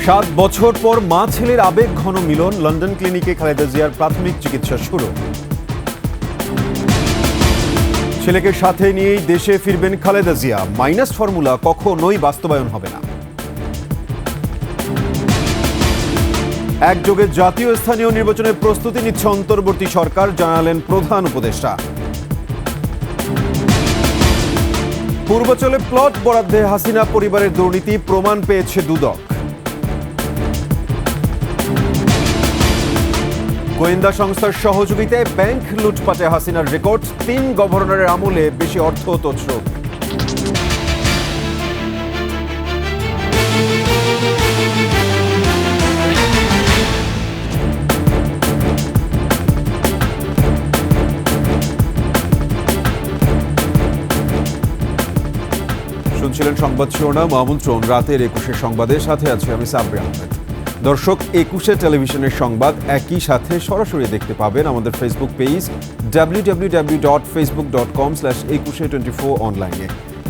7 বছর পর মা ছেলের আবেগ ঘন মিলন, লন্ডন ক্লিনিকে খালেদা জিয়ার প্রাথমিক চিকিৎসা শুরু। ছেলেকে সাথে নিয়েই দেশে ফিরবেন খালেদা জিয়া, মাইনাস ফর্মুলা কখনোই বাস্তবায়ন হবে না। একযোগে জাতীয় স্থানীয় নির্বাচনের প্রস্তুতি নিচ্ছে অন্তর্বর্তী সরকার, জানালেন প্রধান উপদেষ্টা। পূর্বাঞ্চলে প্লট বরাদ্দে হাসিনা পরিবারের দুর্নীতি প্রমাণ পেয়েছে দুদক। গোয়েন্দা সংস্থার সহযোগিতায় ব্যাংক লুটপাটে হাসিনার রেকর্ড, 3 গভর্নরের আমলে বেশি অর্থ তছরূপ। শুনছিলেন সংবাদ শিরোনাম, আমন্ত্রণ রাতের 21 সংবাদের সাথে আছে আমি সাব্বির আহমেদ। দর্শক, 21 টেলিভিশনের সংবাদ একই সাথে সরাসরি দেখতে পাবেন আমাদের ফেসবুক পেজ www.facebook.com/2124 অনলাইনে।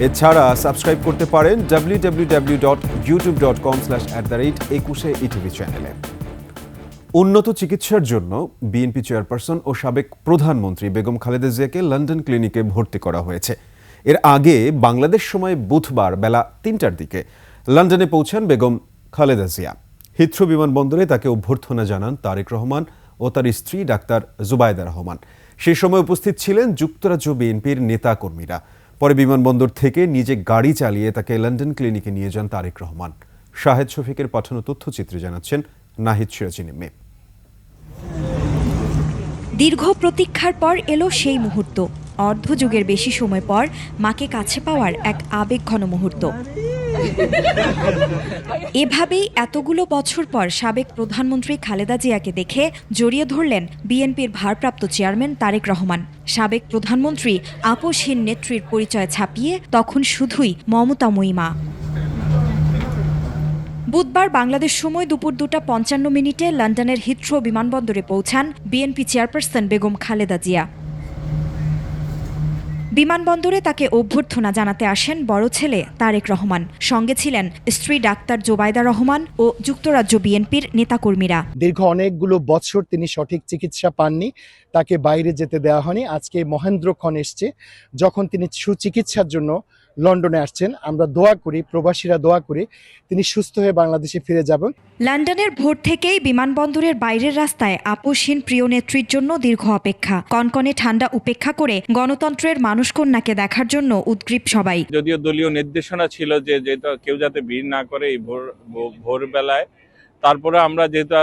এছাড়া সাবস্ক্রাইব করতে পারেন www.youtube.com/@21etv চ্যানেলে। উন্নত চিকিৎসার জন্য বিএনপি চেয়ারপারসন ও সাবেক প্রধানমন্ত্রী বেগম খালেদা জিয়াকে লন্ডন ক্লিনিকে ভর্তি করা হয়েছে। এর আগে বাংলাদেশ সময় বুধবার বেলা 3টার দিকে লন্ডনে পৌঁছান বেগম খালেদা জিয়া। হিথ্রো বিমানবন্দরে তাকে অভ্যর্থনা জানান তারেক রহমান ও তার স্ত্রী ডাক্তার জুবাইদা রহমান। সেই সময় উপস্থিত ছিলেন যুক্তরাজ্য বিএনপির নেতাকর্মীরা। পরে বিমানবন্দর থেকে নিজে গাড়ি চালিয়ে তাকে লন্ডন ক্লিনিকে নিয়ে যান তারেক রহমান। শাহেদ শফিকের পাঠানো তথ্যচিত্রে জানাচ্ছেন নাহিদ সিরাজি নিম্মি। দীর্ঘ প্রতীক্ষার পর এলো সেই মুহূর্ত, অর্ধযুগের বেশি সময় পর মাকে কাছে পাওয়ার এক আবেগঘন মুহূর্ত। এভাবেই এতগুলো বছর পর সাবেক প্রধানমন্ত্রী খালেদা জিয়াকে দেখে জড়িয়ে ধরলেন বিএনপির ভারপ্রাপ্ত চেয়ারম্যান তারেক রহমান। সাবেক প্রধানমন্ত্রী আপসহীন নেত্রীর পরিচয় ছাপিয়ে তখন শুধুই মমতাময়ী মা। বুধবার বাংলাদেশ সময় দুপুর 2:55 লন্ডনের হিথ্রো বিমানবন্দরে পৌঁছান বিএনপি চেয়ারপারসন বেগম খালেদা জিয়া। বিমানবন্দরে তাকে অভ্যর্থনা জানাতে আসেন বড় ছেলে তারেক রহমান, সঙ্গে ছিলেন স্ত্রী ডাক্তার জুবাইদা রহমান ও যুক্তরাজ্য বিএনপির নেতাকর্মীরা। দীর্ঘ অনেকগুলো বছর তিনি সঠিক চিকিৎসা পাননি, তাকে বাইরে যেতে দেওয়া হয়নি। আজকে মহেন্দ্রক্ষণ এসছে যখন তিনি সুচিকিৎসার জন্য লন্ডনে আসছেন। আমরা দোয়া করি, প্রবাসীরা দোয়া করি তিনি সুস্থ হয়ে বাংলাদেশে ফিরে যাবেন। লন্ডনের ভোর থেকেই বিমানবন্দরের বাইরের রাস্তায় আপসহীন প্রিয় নেত্রীর জন্য দীর্ঘ অপেক্ষা। কনকনে ঠান্ডা উপেক্ষা করে গণতন্ত্রের মানুষকন্যাকে দেখার জন্য উদ্গ্রীব সবাই। যদিও দলীয় নির্দেশনা ছিল যে কেউ যাতে ভিড় না করে এই ভোরবেলায়, তারপরে আমরা যেহেতু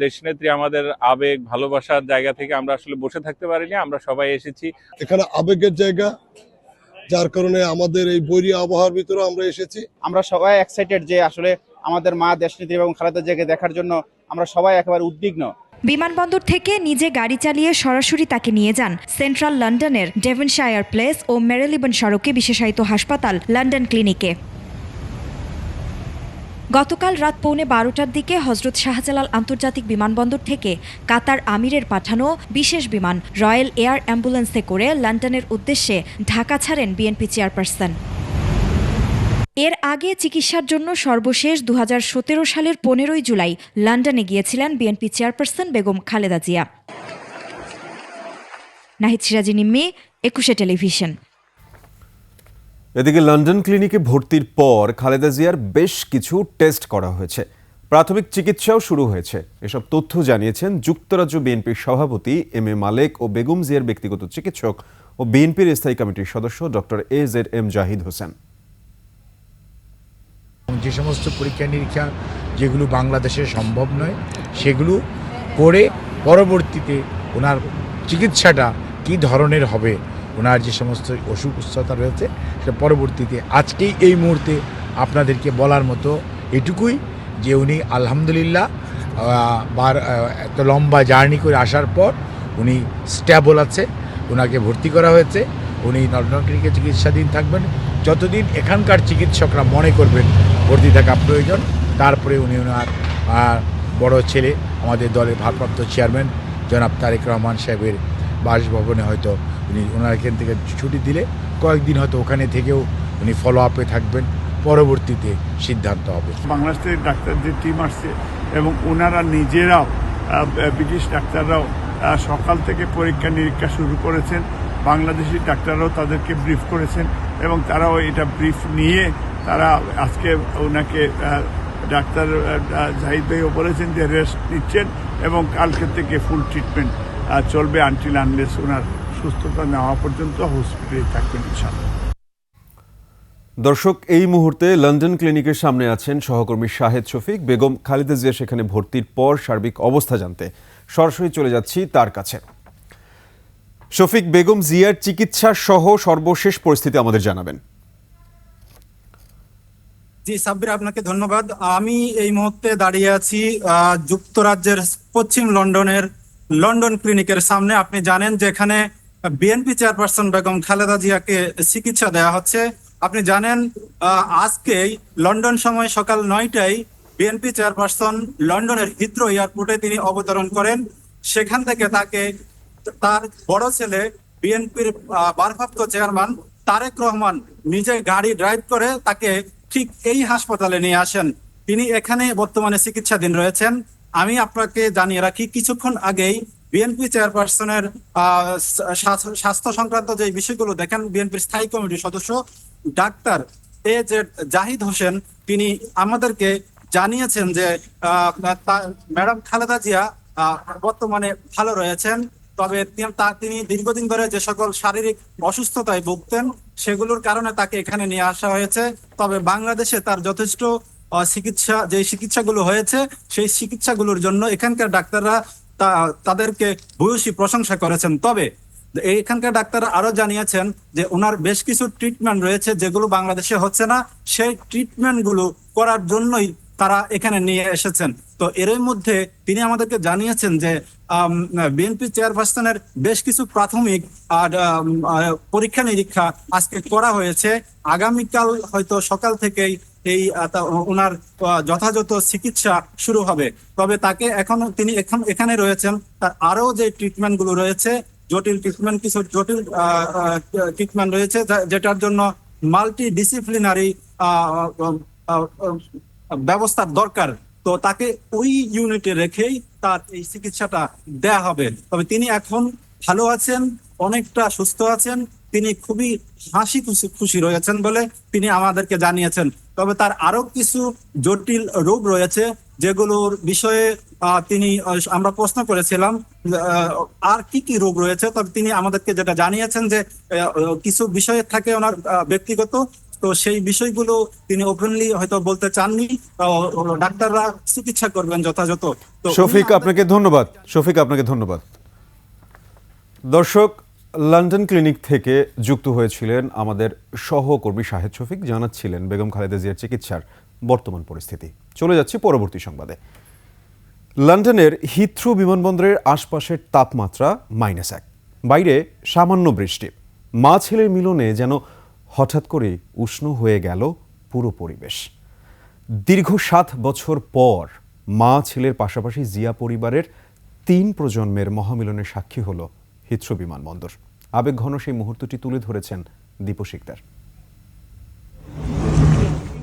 দেশনেত্রী আমাদের আবেগ ভালোবাসার জায়গা থেকে আমরা আসলে বসে থাকতে পারিনি, আমরা সবাই এসেছি। এখানে আবেগের জায়গা, যার কারণে আমাদের এই বৈরী আবহাওয়ার ভিতরে আমরা এসেছি। আমরা সবাই এক্সাইটেড যে আসলে আমাদের মা দেশনেত্রী এবং খালেদা জিয়াকে দেখার জন্য আমরা সবাই একেবারে উদ্বিগ্ন। বিমানবন্দর থেকে নিজে গাড়ি চালিয়ে সরাসরি তাকে নিয়ে যান সেন্ট্রাল লন্ডনের ডেভনশায়ার প্লেস ও মেরিলিবন সড়কে বিশেষায়িত হাসপাতাল লন্ডন ক্লিনিকে। গতকাল রাত 12:15টার দিকে হজরত শাহজালাল আন্তর্জাতিক বিমানবন্দর থেকে কাতার আমিরের পাঠানো বিশেষ বিমান রয়্যাল এয়ার অ্যাম্বুলেন্সে করে লন্ডনের উদ্দেশ্যে ঢাকা ছাড়েন বিএনপি চেয়ারপারসন। এর আগে চিকিৎসার জন্য সর্বশেষ 2017 সালের 15ই জুলাই লন্ডনে গিয়েছিলেন বিএনপি চেয়ারপারসন বেগম খালেদা জিয়া। নাহিদ সিরাজি নিম্মি, 21 টেলিভিশন। এদিকে লন্ডন ক্লিনিকে ভর্তির পর খালেদা জিয়ার বেশ কিছু টেস্ট করা হয়েছে, প্রাথমিক চিকিৎসাও শুরু হয়েছে। এসব তথ্য জানিয়েছেন যুক্তরাজ্য বিএনপির সভাপতি এম.এ. মালেক ও বেগম জিয়ার ব্যক্তিগত চিকিৎসক ও বিএনপির স্থায়ী কমিটির সদস্য ডক্টর এ.জেড.এম. জাহিদ হোসেন। যে সমস্ত পরীক্ষা নিরীক্ষা যেগুলো বাংলাদেশে সম্ভব নয় সেগুলো করে পরবর্তীতে ওনার চিকিৎসাটা কী ধরনের হবে, ওনার যে সমস্ত অসুখ সুস্থতা রয়েছে সেটা পরবর্তীতে আজকেই এই মুহূর্তে আপনাদেরকে বলার মতো এটুকুই যে উনি আলহামদুলিল্লাহ এত লম্বা জার্নি করে আসার পর উনি স্ট্যাবল আছে, ওনাকে ভর্তি করা হয়েছে। উনি লন্ডন ক্লিনিকে চিকিৎসাধীন থাকবেন যতদিন এখানকার চিকিৎসকরা মনে করবেন ভর্তি থাকা প্রয়োজন। তারপরে উনি ওনার বড় ছেলে আমাদের দলের ভারপ্রাপ্ত চেয়ারম্যান জনাব তারেক রহমান সাহেবের বাসভবনে হয়তো উনি ওনার এখান থেকে ছুটি দিলে কয়েকদিন হয়তো ওখানে থেকেও উনি ফলো আপে থাকবেন। পরবর্তীতে সিদ্ধান্ত হবে। বাংলাদেশ থেকে ডাক্তার যে টিম আসছে এবং ওনারা নিজেরাও ব্রিটিশ ডাক্তাররাও সকাল থেকে পরীক্ষা নিরীক্ষা শুরু করেছেন। বাংলাদেশি ডাক্তাররাও তাদেরকে ব্রিফ করেছেন এবং তারাও এটা ব্রিফ নিয়ে তারা আজকে ওনাকে ডাক্তার জাহিদ ভাইও বলেছেন যে রেস্ট নিচ্ছেন এবং কালকে থেকে ফুল ট্রিটমেন্ট চলবে আনটিল আনলেস ওনার সুস্থতা নেওয়া পর্যন্ত হসপিটালে থাকবেন ইনশাআল্লাহ। দর্শক, এই মুহূর্তে লন্ডন ক্লিনিকের সামনে আছেন সহকর্মী শাহেদ শফিক। বেগম খালেদা জিয়া সেখানে ভর্তির পর সার্বিক অবস্থা জানতে সরাসরি চলে যাচ্ছি তার কাছে। শফিক, বেগম জিয়ার চিকিৎসা সহ সর্বশেষ পরিস্থিতি আমাদের জানাবেন। জি সাব্বির, আপনাকে ধন্যবাদ। আমি এই মুহূর্তে দাঁড়িয়ে আছি যুক্তরাজ্যের পশ্চিম লন্ডনের লন্ডন ক্লিনিকের সামনে। আপনি জানেন যে এখানে বিএনপি চেয়ারপারসন বেগম খালেদা জিয়াকে চিকিৎসা দেওয়া হচ্ছে। আপনি জানেন আজকেই লন্ডন সময় সকাল 9টায় বিএনপি চেয়ারপারসন লন্ডনের হিথ্রো এয়ারপোর্টে তিনি অবতরণ করেন। সেখান থেকে তাকে তার বড় ছেলে বিএনপির ভারপ্রাপ্ত চেয়ারম্যান তারেক রহমান নিজে গাড়ি ড্রাইভ করে তাকে ঠিক এই হাসপাতালে নিয়ে আসেন। তিনি এখানে বর্তমানে চিকিৎসাধীন রয়েছেন। আমি আপনাকে জানিয়ে রাখি, কিছুক্ষণ আগেই বিএনপি চেয়ারপারসনের স্বাস্থ্য সংক্রান্ত যে বিষয়গুলো দেখেন বিএনপির স্থায়ী কমিটির সদস্য ডাক্তার জেড জাহিদ হোসেন তিনি আমাদেরকে জানিয়েছেন যে ম্যাডাম খালেদা জিয়া বর্তমানে ভালো রয়েছেন। তবে তিনি দীর্ঘদিন ধরে যে সকল শারীরিক অসুস্থতায় ভুগতেন সেগুলোর কারণে তাকে এখানে নিয়ে আসা হয়েছে। তবে বাংলাদেশে তার যথেষ্ট চিকিৎসাগুলো হয়েছে, সেই চিকিৎসাগুলোর জন্য এখানকার ডাক্তাররা তাদেরকে ভূয়সী প্রশংসা করেছেন। তবে এখানকার ডাক্তাররা আরো জানিয়েছেন যে ওনার বেশ কিছু ট্রিটমেন্ট রয়েছে যেগুলো বাংলাদেশে হচ্ছে না, সেই ট্রিটমেন্টগুলো করার জন্যই তারা এখানে নিয়ে এসেছেন। তো এর মধ্যে তিনি আমাদেরকে জানিয়েছেন যে বিএনপি চেয়ারপারসনের বেশ কিছু প্রাথমিক পরীক্ষা নিরীক্ষা আজকে করা হয়েছে। আগামীকাল হয়তো সকাল থেকেই এই ওনার যথাযথ চিকিৎসা শুরু হবে। তবে তাকে তিনি এখানে রয়েছেন, তার আরো যে ট্রিটমেন্ট গুলো রয়েছে কিছু জটিল ট্রিটমেন্ট রয়েছে যেটার জন্য মাল্টি ডিসিপ্লিনারি ব্যবস্থার দরকার। তো তাকে ওই ইউনিটে রেখেই তার এই চিকিৎসাটা দেয়া হবে। তবে তিনি এখন ভালো আছেন, অনেকটা সুস্থ আছেন, তিনি খুবই হাসি খুশি রয়েছেন বলে তিনি আমাদেরকে জানিয়েছেন। তবে তার আরো কিছু জটিল রোগ রয়েছে যেগুলোর বিষয়ে আমরা প্রশ্ন করেছিলাম আর কি কি রোগ রয়েছে। তবে তিনি আমাদেরকে যেটা জানিয়েছেন যে কিছু বিষয় থাকে ওনার ব্যক্তিগত, তো সেই বিষয়গুলো তিনি ওপেনলি হয়তো বলতে চাননি। ডাক্তাররা চিকিৎসা করবেন যথাযথ। শফিক, আপনাকে ধন্যবাদ। দর্শক, লন্ডন ক্লিনিক থেকে যুক্ত হয়েছিলেন আমাদের সহকর্মী শাহেদ শফিক, জানাচ্ছিলেন বেগম খালেদা জিয়ার চিকিৎসার বর্তমান পরিস্থিতি। চলে যাচ্ছি পরবর্তী সংবাদে। লন্ডনের হিথ্রো বিমানবন্দরের আশপাশের তাপমাত্রা -1, বাইরে সামান্য বৃষ্টি। মা ছেলের মিলনে যেন হঠাৎ করে উষ্ণ হয়ে গেল পুরো পরিবেশ। দীর্ঘ 7 বছর পর মা ছেলের পাশাপাশি জিয়া পরিবারের 3 প্রজন্মের মহামিলনের সাক্ষী হলো হিথ্রো বিমানবন্দর। আবেগঘন সেই মুহূর্তটি তুলে ধরেছেন দীপু শিকদার।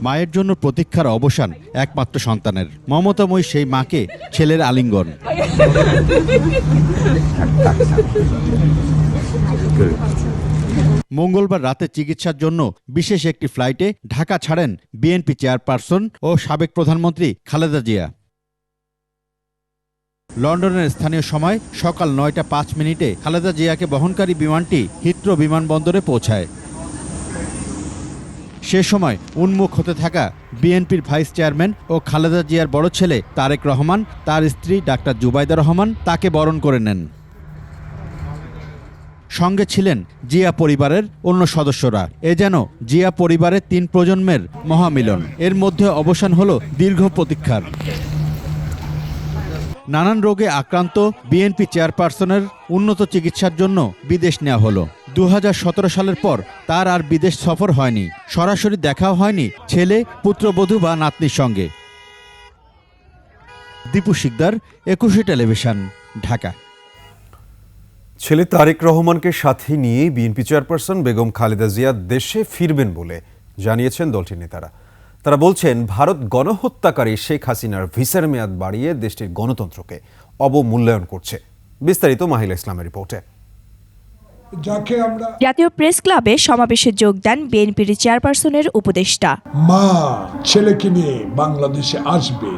মায়ের জন্য প্রতীক্ষার অবসান একমাত্র সন্তানের, মমতাময়ী সেই মাকে ছেলের আলিঙ্গন। মঙ্গলবার রাতে চিকিৎসার জন্য বিশেষ একটি ফ্লাইটে ঢাকা ছাড়েন বিএনপি চেয়ারপারসন ও সাবেক প্রধানমন্ত্রী খালেদা জিয়া। লন্ডনের স্থানীয় সময় সকাল 9টা 5 মিনিটে খালেদা জিয়াকে বহনকারী বিমানটি হিথ্রো বিমানবন্দরে পৌঁছায়। সে সময় উন্মুখ হতে থাকা বিএনপির ভাইস চেয়ারম্যান ও খালেদা জিয়ার বড় ছেলে তারেক রহমান, তার স্ত্রী ডাক্তার জুবাইদা রহমান তাকে বরণ করে নেন। সঙ্গে ছিলেন জিয়া পরিবারের অন্য সদস্যরা। এ যেন জিয়া পরিবারের 3 প্রজন্মের মহামিলন। এর মধ্যে অবসান হলো দীর্ঘ প্রতীক্ষার। নানান রোগে আক্রান্ত বিএনপি চেয়ারপারসনের উন্নত চিকিৎসার জন্য বিদেশ নেওয়া হলো। 2017 সালের পর তার আর বিদেশ সফর হয়নি, সরাসরি দেখাও হয়নি ছেলে, পুত্রবধূ বা নাতনির সঙ্গে। দীপু শিকদার, 21 টেলিভিশন, ঢাকা। ছেলে তারেক রহমানকে সাথে নিয়ে বিএনপি চেয়ারপারসন বেগম খালেদা জিয়া দেশে ফিরবেন বলে জানিয়েছেন দলটির নেতারা। তারা বলছেন ভারত গণহত্যাকারী শেখ হাসিনার ভিসার মেয়াদ বাড়িয়ে দেশটির গণতন্ত্রকে অবমূল্যায়ন করছে। বিস্তারিত মাহিলা ইসলামের রিপোর্টে। জাতীয় প্রেস ক্লাবে সমাবেশে যোগ দেন বিএনপির চেয়ারপারসনের উপদেষ্টা। মা ছেলেকে নিয়ে বাংলাদেশে আসবে,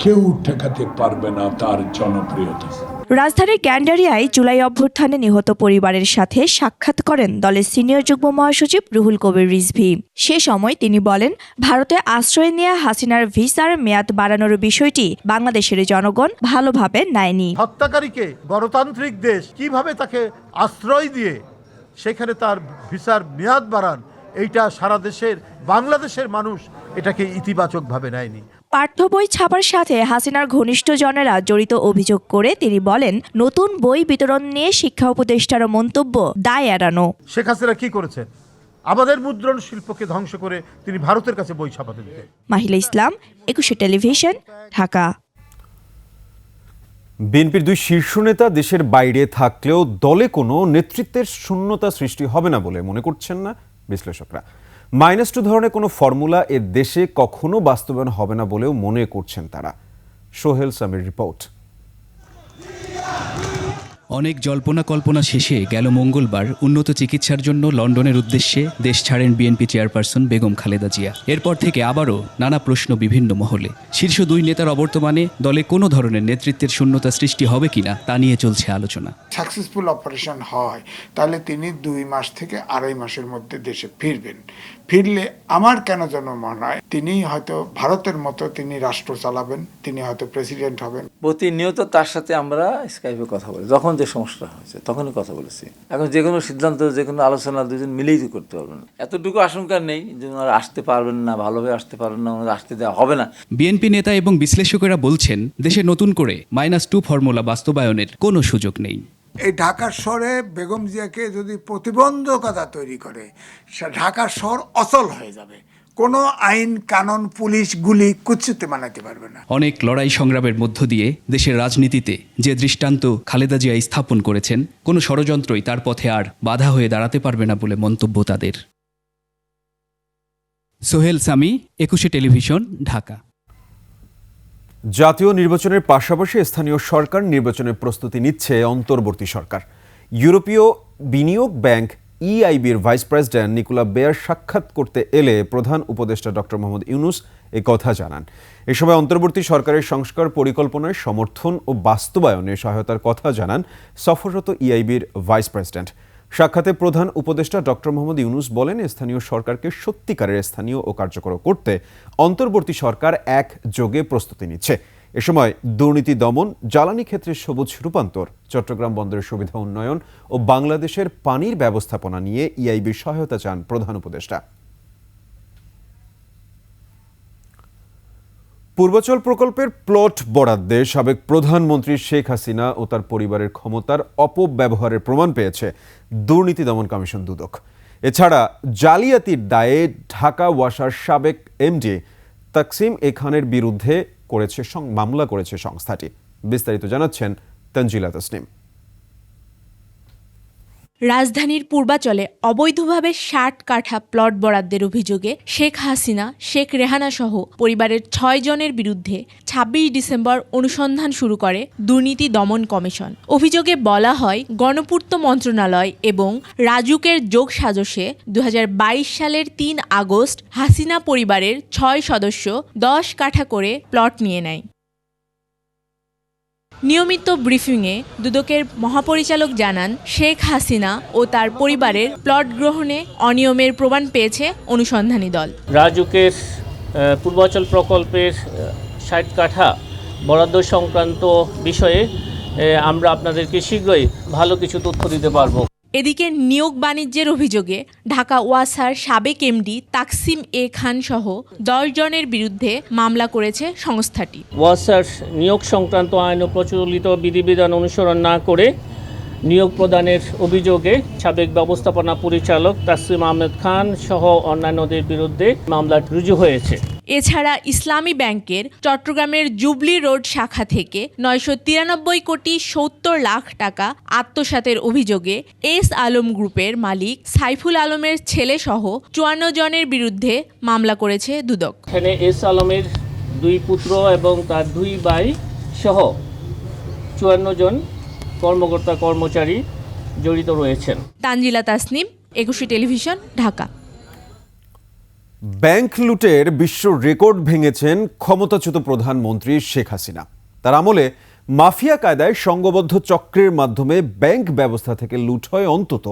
কেউ ঠেকাতে পারবে না তার জনপ্রিয়তা। রাজধানীর গ্যান্ডারিয়ায় জুলাই অভ্যুত্থানে নিহত পরিবারের সাথে সাক্ষাৎ করেন দলের সিনিয়র যুগ্ম মহাসচিব রুহুল কবির রিজভী। সে সময় তিনি বলেন, ভারতে আশ্রয় নেওয়া হাসিনার ভিসার মেয়াদ বাড়ানোর বিষয়টি বাংলাদেশের জনগণ ভালোভাবে নেয়নি। হত্যাকারীকে গণতান্ত্রিক দেশ কিভাবে তাকে আশ্রয় দিয়ে সেখানে তার ভিসার মেয়াদ বাড়ান, এইটা সারা দেশের বাংলাদেশের মানুষ এটাকে ইতিবাচকভাবে নেয়নি। পাঠ্য বই ছাপার সাথে হাসিনার ঘনিষ্ঠজনেরা জড়িত অভিযোগ করে তিনি বলেন, নতুন বই বিতরণ নিয়ে শিক্ষা উপদেষ্টার মন্তব্য দায় এড়ানো। শেখ হাসিনা কি করেছেন? আমাদের মুদ্রণ শিল্পকে ধ্বংস করে তিনি ভারতের কাছে বই ছাপাতে দিতেন। মাহিলা ইসলাম, 21 টেলিভিশন, ঢাকা। বিএনপির দুই শীর্ষ নেতা দেশের বাইরে থাকলেও দলে কোনো নেতৃত্বের শূন্যতা সৃষ্টি হবে না বলে মনে করছেন না বিশ্লেষকরা। -2 ধরনের কোনো ফর্মুলা এ দেশে কখনো বাস্তবায়ন হবে না বলেও মনে করছেন তারা। সোহেল সামির রিপোর্ট। অনেক জল্পনা কল্পনা শেষে গেল মঙ্গলবার উন্নত চিকিৎসার জন্য লন্ডনের উদ্দেশ্যে দেশ ছাড়েন বিএনপি চেয়ারপারসন বেগম খালেদা জিয়া। এরপর থেকে আবারও নানা প্রশ্ন বিভিন্ন মহলে। শীর্ষ দুই নেতার অবর্তমানে দলে কোনো ধরনের নেতৃত্বের শূন্যতা সৃষ্টি হবে কিনা তা নিয়ে চলছে আলোচনা। সাকসেসফুল অপারেশন হয় তাহলে তিনি 2 মাস থেকে 2.5 মাসের মধ্যে দেশে ফিরবেন। ফিরলে আমার কেন যেন মনে হয় তিনি হয়তো ভারতের মতো তিনি রাষ্ট্র চালাবেন, তিনি হয়তো প্রেসিডেন্ট হবেন। প্রতিনিয়ত তার সাথে আমরা স্কাইপে কথা বলি, যখন যে সমস্যা হয়েছে তখনই কথা বলেছি। এখন যে কোনো সিদ্ধান্ত, যে কোনো আলোচনা দুজন মিলেই তো করতে পারবেন। এতটুকু আশঙ্কা নেই যে ওনারা আসতে পারবেন না, ভালোভাবে আসতে পারবেন না, ওনারা আসতে দেওয়া হবে না। বিএনপি নেতা এবং বিশ্লেষকেরা বলছেন, দেশে নতুন করে -2 ফর্মুলা বাস্তবায়নের কোনো সুযোগ নেই। এই ঢাকার শহরে বেগম জিয়াকে যদি প্রতিবন্ধকতা তৈরি করে, ঢাকার শহর অচল হয়ে যাবে। কোনো আইন কানুন, পুলিশ, গুলি কুচ্ছুতে মানাতে পারবে না। অনেক লড়াই সংগ্রামের মধ্য দিয়ে দেশের রাজনীতিতে যে দৃষ্টান্ত খালেদা জিয়া স্থাপন করেছেন, কোনো ষড়যন্ত্রই তার পথে আর বাধা হয়ে দাঁড়াতে পারবে না বলে মন্তব্য তাদের। সোহেল সামি, 21 টেলিভিশন, ঢাকা। জাতীয় নির্বাচনের পাশাপাশি স্থানীয় সরকার নির্বাচনের প্রস্তুতি নিচ্ছে অন্তর্বর্তী সরকার। ইউরোপীয় বিনিয়োগ ব্যাংক EIBর ভাইস প্রেসিডেন্ট নিকোলা বেয়ার সাক্ষাৎ করতে এলে প্রধান উপদেষ্টা ডক্টর মোহাম্মদ ইউনূস এ কথা জানান। এ সময় অন্তর্বর্তী সরকারের সংস্কার পরিকল্পনায় সমর্থন ও বাস্তবায়নে সহায়তার কথা জানান সফররত EIBর ভাইস প্রেসিডেন্ট। সাক্ষাতে প্রধান উপদেষ্টা ডক্টর মোহাম্মদ ইউনূস বলেন, স্থানীয় সরকারকে সত্যিকারের স্থানীয় ও কার্যকর করতে অন্তর্বর্তী সরকার একযোগে প্রস্তুতি নিচ্ছে। এ সময় দুর্নীতি দমন, জ্বালানি ক্ষেত্রে সবুজ রূপান্তর, চট্টগ্রাম বন্দরের সুবিধা উন্নয়ন ও বাংলাদেশের পানির ব্যবস্থাপনা নিয়ে EIBর সহায়তা চান প্রধান উপদেষ্টা। পূর্বাচল প্রকল্পের প্লট বরাদ্দে সাবেক প্রধানমন্ত্রী শেখ হাসিনা ও তার পরিবারের ক্ষমতার অপব্যবহারের প্রমাণ পেয়েছে দুর্নীতি দমন কমিশন দুদক। এছাড়া জালিয়াতির দায়ে ঢাকা ওয়াসার সাবেক MD তাকসিম এ খানের বিরুদ্ধে মামলা করেছে সংস্থাটি। বিস্তারিত জানাচ্ছেন তানজিলা তাসনিম। রাজধানীর পূর্বাচলে অবৈধভাবে 60 কাঠা প্লট বরাদ্দের অভিযোগে শেখ হাসিনা, শেখ রেহানা সহ পরিবারের 6 জনের বিরুদ্ধে 26 ডিসেম্বর অনুসন্ধান শুরু করে দুর্নীতি দমন কমিশন। অভিযোগে বলা হয়, গণপূর্ত মন্ত্রণালয় এবং রাজুকের যোগসাজশে 2022 সালের 3 আগস্ট হাসিনা পরিবারের 6 সদস্য 10 কাঠা করে প্লট নিয়ে নেয়। নিয়মিত ব্রিফিংয়ে দুদকের মহাপরিচালক জানান, শেখ হাসিনা ও তার পরিবারের প্লট গ্রহণে অনিয়মের প্রমাণ পেয়েছে অনুসন্ধানী দল। রাজুকের পূর্বাচল প্রকল্পের 60 কাঠা বরাদ্দ সংক্রান্ত বিষয়ে আমরা আপনাদেরকে শীঘ্রই ভালো কিছু তথ্য দিতে পারবো। এদিকে নিয়োগ বাণিজ্যের অভিযোগে ঢাকা ওয়াসার সাবেক MD তাকসিম এ খান সহ 10 জনের বিরুদ্ধে মামলা করেছে সংস্থাটি। ওয়াসার নিয়োগ সংক্রান্ত আইন ও প্রচলিত বিধিবিধান অনুসরণ না করে নিয়োগ প্রদানের অভিযোগে সাবেক ব্যবস্থাপনা পরিচালক তাসলিম আহমেদ খান সহ অন্যান্যদের বিরুদ্ধে মামলা রুজু হয়েছে। এছাড়া ইসলামী ব্যাংকের চট্টগ্রামের জুবলি রোড শাখা থেকে 993 কোটি 70 লাখ টাকা আত্মসাতের অভিযোগে এস আলম গ্রুপের মালিক সাইফুল আলমের ছেলেসহ 54 জনের বিরুদ্ধে মামলা করেছে দুদক। এখানে এস আলমের 2 পুত্র এবং তার 2 ভাই সহ 54 জন কর্মকর্তা কর্মচারী জড়িত রয়েছেন। তানজিলা তাসনিম, একুশে টেলিভিশন, ঢাকা। ব্যাংক লুটের বিশ্ব রেকর্ড ভেঙেছেন ক্ষমতাচ্যুত প্রধানমন্ত্রী শেখ হাসিনা। তার আমলে মাফিয়া কায়দায় সংঘবদ্ধ চক্রের মাধ্যমে ব্যাংক ব্যবস্থা থেকে লুট হয় অন্তত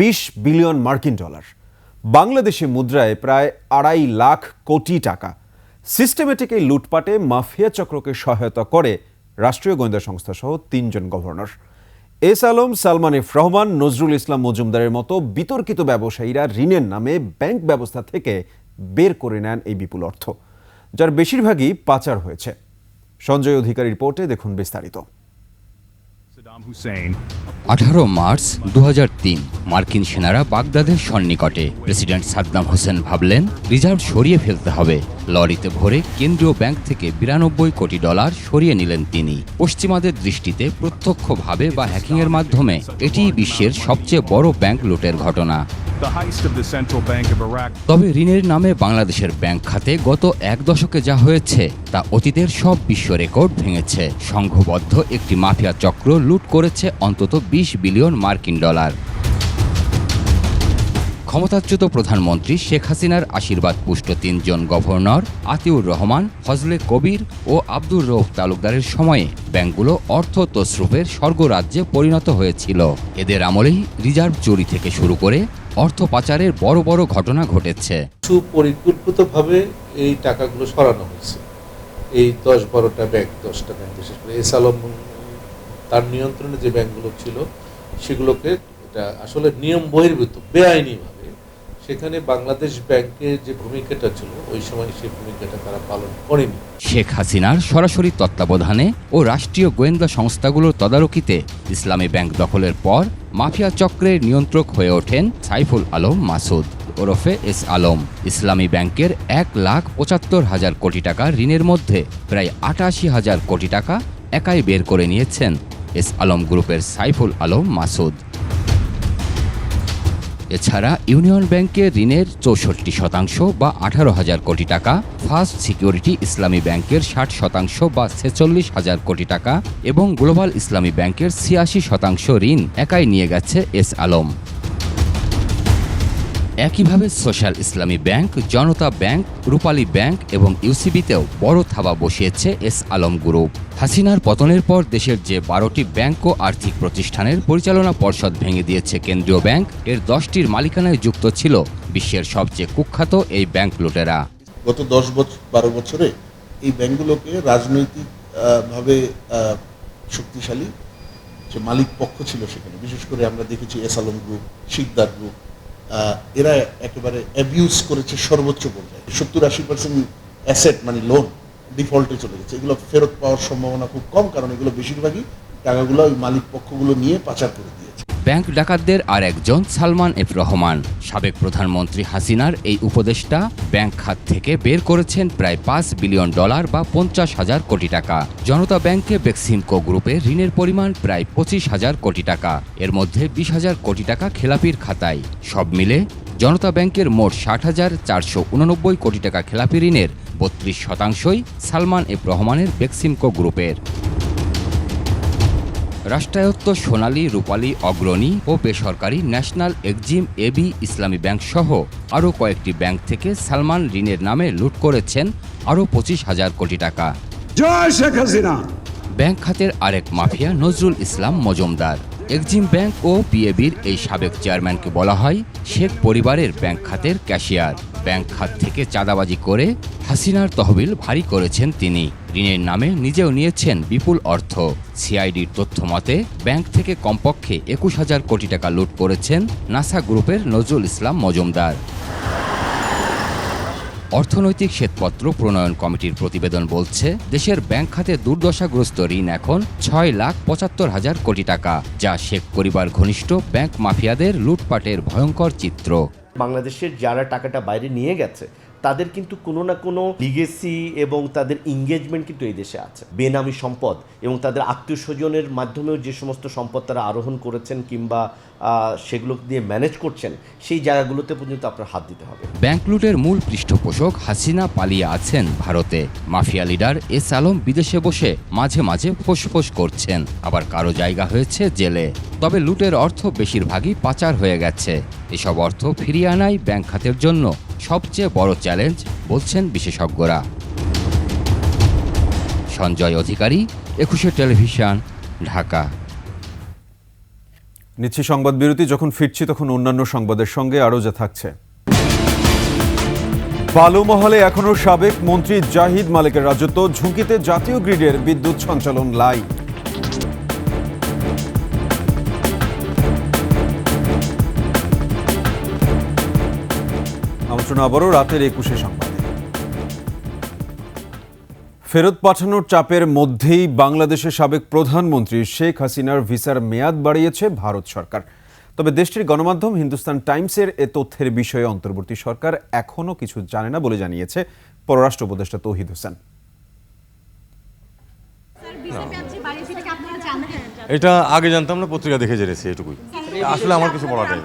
20 বিলিয়ন মার্কিন ডলার, বাংলাদেশি মুদ্রায় প্রায় 2.5 লাখ কোটি টাকা। সিস্টেমেটিক এই লুটপাটে মাফিয়া চক্রকে সহায়তা করে রাষ্ট্রীয় গোয়েন্দা সংস্থা সহ 3 জন governor. S Alam, Salman F Rahman, Nazrul Islam মজুমদারের মতো বিতর্কিত ব্যবসায়ীরা ঋণের নামে ব্যাংক ব্যবস্থা থেকে বের করে নেন এই বিপুল অর্থ, যার বেশিরভাগই পাচার হয়েছে। সঞ্জয় অধিকারী রিপোর্টে দেখুন বিস্তারিত। 18 মার্চ 2003 মার্কিন সেনারা বাগদাদের সন্নিকটে। প্রেসিডেন্ট সাদ্দাম হোসেন ভাবলেন রিজার্ভ সরিয়ে ফেলতে হবে। লরিতে ভরে কেন্দ্রীয় ব্যাংক থেকে 92 কোটি ডলার সরিয়ে নিলেন তিনি। পশ্চিমাদের দৃষ্টিতে প্রত্যক্ষভাবে বা হ্যাকিংয়ের মাধ্যমে এটিই বিশ্বের সবচেয়ে বড় ব্যাংক লুটের ঘটনা। তবে ঋণের নামে বাংলাদেশের ব্যাংক খাতে গত 1 দশকে যা হয়েছে তা অতীতের সব বিশ্ব রেকর্ড ভেঙেছে। সংঘবদ্ধ একটি মাফিয়া চক্র লুট করেছে অন্তত 20 বিলিয়ন মার্কিন ডলার। ক্ষমতাচ্যুত প্রধানমন্ত্রী শেখ হাসিনার আশীর্বাদ পুষ্ট 3 জন গভর্নর আতিউর রহমান, ফজলে কবির ও আব্দুর রউফ তালুকদারের সময়ে ব্যাংকগুলো অর্থ তসরুফের স্বর্গরাজ্যে পরিণত হয়েছিল। এদের আমলেই রিজার্ভ চুরি থেকে শুরু করে অর্থ পাচারের বড় বড় ঘটনা ঘটেছে। সুপরিকল্পিতভাবে এই টাকাগুলো সরানো হয়েছে। এই 10-12টা ব্যাংক, 10টা ব্যাংক, বিশেষ করে এস আলম তার নিয়ন্ত্রণে যে ব্যাংকগুলো ছিল সেগুলোকে এটা আসলে নিয়ম বহির্ভূত বেআইনিভাবে সেখানে বাংলাদেশ ব্যাংকের যে ভূমিকাটা ছিল ওই সময় সেই ভূমিকাটা তারা পালন করেনি। শেখ হাসিনার সরাসরি তত্ত্বাবধানে ও রাষ্ট্রীয় গোয়েন্দা সংস্থাগুলোর তদারকিতে ইসলামী ব্যাংক দখলের পর মাফিয়া চক্রের নিয়ন্ত্রক হয়ে ওঠেন সাইফুল আলম মাসুদ ওরফে এস আলম। ইসলামী ব্যাংকের 1,75,000 কোটি টাকা ঋণের মধ্যে প্রায় 88,000 কোটি টাকা একাই বের করে নিয়েছেন এস আলম গ্রুপের সাইফুল আলম মাসুদ। এছাড়া ইউনিয়ন ব্যাংকের ঋণের 64% বা 18,000 কোটি টাকা, ফার্স্ট সিকিউরিটি ইসলামী ব্যাংকের 60% বা 46,000 কোটি টাকা এবং গ্লোবাল ইসলামী ব্যাংকের 86% ঋণ একাই নিয়ে গেছে এস আলম। একইভাবে সোশ্যাল ইসলামী ব্যাংক, জনতা ব্যাংক, রূপালী ব্যাংক এবং ইউসিবিতেও বড় থাবা বসিয়েছে এস আলম গ্রুপ। হাসিনার পতনের পর দেশের যে 12টি ব্যাংক ও আর্থিক প্রতিষ্ঠানের পরিচালনা পর্ষদ ভেঙে দিয়েছে কেন্দ্রীয় ব্যাংক, এর 10টির মালিকানায় যুক্ত ছিল বিশ্বের সবচেয়ে কুখ্যাত এই ব্যাংক লুটেরা। গত 10-12 বছরে এই ব্যাংকগুলোকে রাজনৈতিক ভাবে শক্তিশালী যে মালিক পক্ষ ছিল সেখানে, বিশেষ করে আমরা দেখেছি S Alam group, Sikdar group, এরা একেবারে অ্যাবিউজ করেছে সর্বোচ্চ পর্যায়ে। 70-80% অ্যাসেট মানে লোন ডিফল্টে চলে গেছে। এগুলো ফেরত পাওয়ার সম্ভাবনা খুব কম, কারণ এগুলো বেশিরভাগই টাকাগুলো ওই মালিক পক্ষগুলো নিয়ে পাচার করে দিয়েছে। ব্যাংক ডাকাতদের আর একজন সালমান এফ রহমান। সাবেক প্রধানমন্ত্রী হাসিনার এই উপদেষ্টা ব্যাংক খাত থেকে বের করেছেন প্রায় 5 বিলিয়ন ডলার বা 50,000 কোটি টাকা। জনতা ব্যাংকে বেক্সিমকো গ্রুপের ঋণের পরিমাণ প্রায় 25,000 কোটি টাকা, এর মধ্যে 20,000 কোটি টাকা খেলাপির খাতায়। সব মিলে জনতা ব্যাংকের মোট 60,489 কোটি টাকা খেলাপি ঋণের 32%ই সালমান এফ রহমানের বেক্সিমকো গ্রুপের। রাষ্ট্রায়ত্ত সোনালী, রূপালী, অগ্রণী ও বেসরকারি ন্যাশনাল এক্সিম এবি ইসলামী ব্যাংক সহ আরও কয়েকটি ব্যাংক থেকে সালমান ঋণের নামে লুট করেছেন আরও 25,000 কোটি টাকা। জয় শেখ হাসিনা। ব্যাংক খাতের আরেক mafia Nazrul Islam Majumdar. Exim bank ও পিএবির এই সাবেক চেয়ারম্যানকে বলা হয় শেখ পরিবারের ব্যাংক খাতের ক্যাশিয়ার। ব্যাংক খাত থেকে চাঁদাবাজি করে হাসিনার তহবিল ভারী করেছেন তিনি। ঋণের নামে নিজেও নিয়েছেন বিপুল অর্থ। সিআইডির তথ্য মতে ব্যাংক থেকে কমপক্ষে 21,000 কোটি টাকা লুট করেছেন নাসা গ্রুপের নজরুল ইসলাম মজুমদার। অর্থনৈতিক শ্বেতপত্র প্রণয়ন কমিটির প্রতিবেদন বলছে, দেশের ব্যাংক খাতে দুর্দশাগ্রস্ত ঋণ এখন 6,75,000 কোটি টাকা, যা শেখ পরিবার ঘনিষ্ঠ ব্যাংক মাফিয়াদের লুটপাটের ভয়ঙ্কর চিত্র। বাংলাদেশের যারা টাকাটা বাইরে নিয়ে গেছে তাদের কিন্তু কোনো না কোনো লিগেসি এবং তাদের এঙ্গেজমেন্ট কিন্তু এই দেশে আছে। বেনামি সম্পদ এবং তাদের আত্মীয় স্বজনের মাধ্যমেও যে সমস্ত সম্পদ তারা আরোহণ করেছেন কিংবা সেগুলো দিয়ে ম্যানেজ করছেন, সেই জায়গাগুলোতে পর্যন্ত আপনার হাত দিতে হবে। ব্যাংক লুটের মূল পৃষ্ঠপোষক হাসিনা পালিয়ে আছেন ভারতে। মাফিয়া লিডার এস আলম বিদেশে বসে মাঝে মাঝে ফোঁস করছেন, আবার কারো জায়গা হয়েছে জেলে। তবে লুটের অর্থ বেশিরভাগই পাচার হয়ে গেছে। এসব অর্থ ফিরিয়ে আনাই ব্যাংক খাতের জন্য সবচেয়ে বড় চ্যালেঞ্জ বলছেন বিশেষজ্ঞরা। সঞ্জয় অধিকারী, 21 টেলিভিশন, ঢাকা। নিচ্ছি সংবাদ বিরতি। যখন ফিরছি তখন অন্যান্য সংবাদের সঙ্গে আরও যা থাকছে। বালু মহলে এখনও সাবেক মন্ত্রী জাহিদ মালিকের রাজত্ব, ঝুঁকিতে জাতীয় গ্রিডের বিদ্যুৎ সঞ্চালন লাইন। আমন্ত্রণ আবারও রাতের 21 সংবাদে। ফেরত পাঠানোর চাপের মধ্যেই বাংলাদেশের সাবেক প্রধানমন্ত্রী শেখ হাসিনার ভিসার মেয়াদ বাড়িয়েছে ভারত সরকার। তবে দেশটির গণমাধ্যম হিন্দুস্তান টাইমসের এ তথ্যের বিষয়ে অন্তর্বর্তী সরকার এখনও কিছু জানে না বলে জানিয়েছে পররাষ্ট্র উপদেষ্টা তৌহিদ হোসেন। এটা আগে জানতাম না, পত্রিকা দেখে জেনেছি, এটুকুই। আসলে আমার কিছু বলার নেই।